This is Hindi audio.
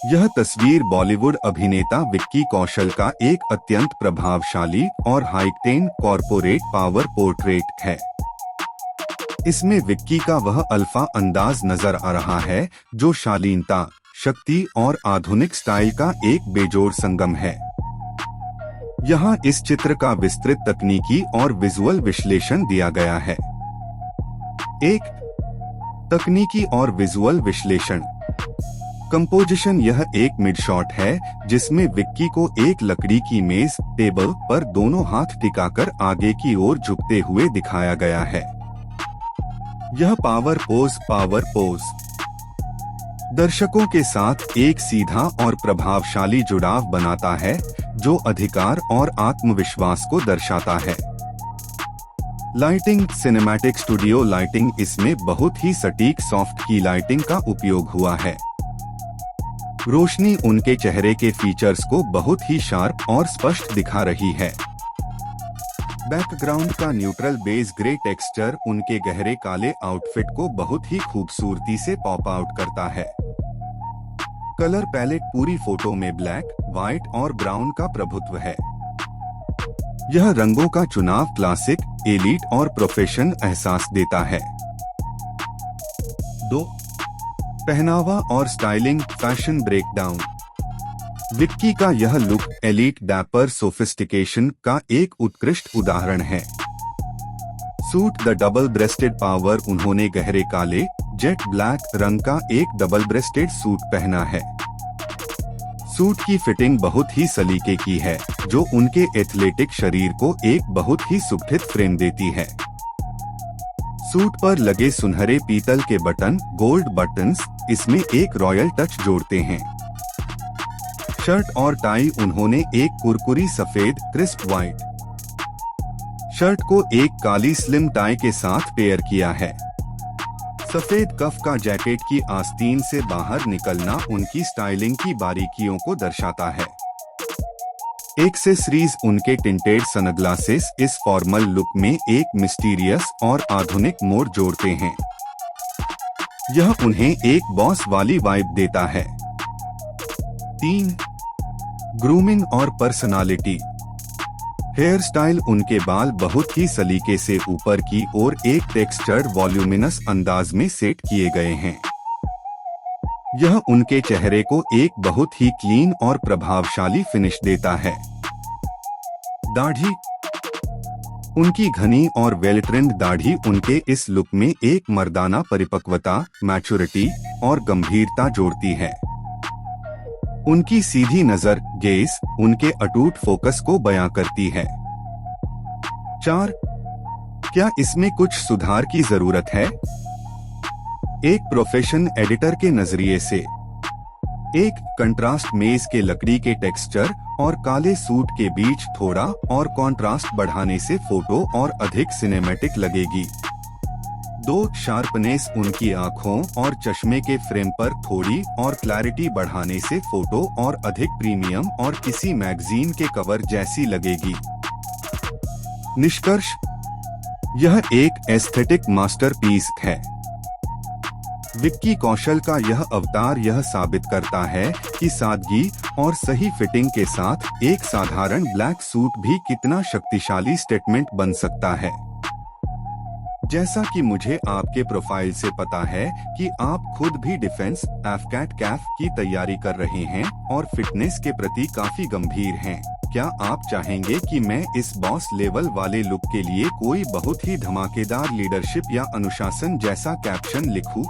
यह तस्वीर बॉलीवुड अभिनेता विक्की कौशल का एक अत्यंत प्रभावशाली और हाईटेन कॉर्पोरेट पावर पोर्ट्रेट है। इसमें विक्की का वह अल्फा अंदाज नजर आ रहा है जो शालीनता, शक्ति और आधुनिक स्टाइल का एक बेजोड़ संगम है। यहाँ इस चित्र का विस्तृत तकनीकी और विजुअल विश्लेषण दिया गया है। एक तकनीकी और विजुअल विश्लेषण। कंपोजिशन। यह एक मिड शॉट है जिसमें विक्की को एक लकड़ी की मेज टेबल पर दोनों हाथ टिकाकर आगे की ओर झुकते हुए दिखाया गया है। यह पावर पोज दर्शकों के साथ एक सीधा और प्रभावशाली जुड़ाव बनाता है जो अधिकार और आत्मविश्वास को दर्शाता है। लाइटिंग। Cinematic studio lighting. इसमें बहुत ही सटीक सॉफ्ट की लाइटिंग का उपयोग हुआ है। रोशनी उनके चेहरे के फीचर्स को बहुत ही शार्प और स्पष्ट दिखा रही है। बैकग्राउंड का न्यूट्रल बेस ग्रे टेक्सचर उनके गहरे काले आउटफिट को बहुत ही खूबसूरती से पॉप आउट करता है। Colour palette. पूरी फोटो में ब्लैक, व्हाइट और ब्राउन का प्रभुत्व है। यह रंगों का चुनाव क्लासिक, एलीट और प्रोफेशन एहसास देता है। 2. पहनावा और स्टाइलिंग। Fashion breakdown. विक्की का यह लुक एलीट, डैपर, सोफिस्टिकेशन का एक उत्कृष्ट उदाहरण है। Suit. The double rested power. उन्होंने गहरे काले जेट ब्लैक रंग का एक डबल ब्रेस्टेड सूट पहना है। सूट की फिटिंग बहुत ही सलीके की है जो उनके एथलेटिक शरीर को एक बहुत ही सुगठित फ्रेम देती है। सूट पर लगे सुनहरे पीतल के बटन, गोल्ड बटन्स, इसमें एक रॉयल टच जोड़ते हैं। शर्ट और टाई। उन्होंने एक कुरकुरी सफेद क्रिस्प व्हाइट शर्ट को एक काली स्लिम टाई के साथ पेयर किया है। सफेद कफ का जैकेट की आस्तीन से बाहर निकलना उनकी स्टाइलिंग की बारीकियों को दर्शाता है। एक्सेसरीज। उनके टिंटेड सनग्लासेस इस फॉर्मल लुक में एक मिस्टीरियस और आधुनिक मोड़ जोड़ते हैं। यह उन्हें एक बॉस वाली वाइब देता है। 3. ग्रूमिंग और पर्सनालिटी। Hair style. उनके बाल बहुत ही सलीके से ऊपर की ओर एक टेक्सचर्ड वॉल्यूमिनस अंदाज में सेट किए गए हैं। यह उनके चेहरे को एक बहुत ही क्लीन और प्रभावशाली फिनिश देता है। दाढ़ी। उनकी घनी और वेल ट्रिम्ड दाढ़ी उनके इस लुक में एक मर्दाना परिपक्वता, मैच्योरिटी और गंभीरता जोड़ती है। उनकी सीधी नजर गेज उनके अटूट फोकस को बयां करती है। 4. क्या इसमें कुछ सुधार की जरूरत है? एक प्रोफेशन एडिटर के नजरिए से। एक कंट्रास्ट। मेज के लकड़ी के टेक्सचर और काले सूट के बीच थोड़ा और कंट्रास्ट बढ़ाने से फोटो और अधिक सिनेमैटिक लगेगी। 2. शार्पनेस। उनकी आँखों और चश्मे के फ्रेम पर थोड़ी और क्लैरिटी बढ़ाने से फोटो और अधिक प्रीमियम और किसी मैगजीन के कवर जैसी लगेगी। निष्कर्ष। यह एक एस्थेटिक मास्टरपीस है। विक्की कौशल का यह अवतार यह साबित करता है कि सादगी और सही फिटिंग के साथ एक साधारण ब्लैक सूट भी कितना शक्तिशाली स्टेटमेंट बन सकता है। जैसा कि मुझे आपके प्रोफाइल से पता है कि आप खुद भी डिफेंस एफकैट कैफ की तैयारी कर रहे हैं और फिटनेस के प्रति काफी गंभीर हैं। क्या आप चाहेंगे कि मैं इस बॉस लेवल वाले लुक के लिए कोई बहुत ही धमाकेदार लीडरशिप या अनुशासन जैसा कैप्शन लिखूं?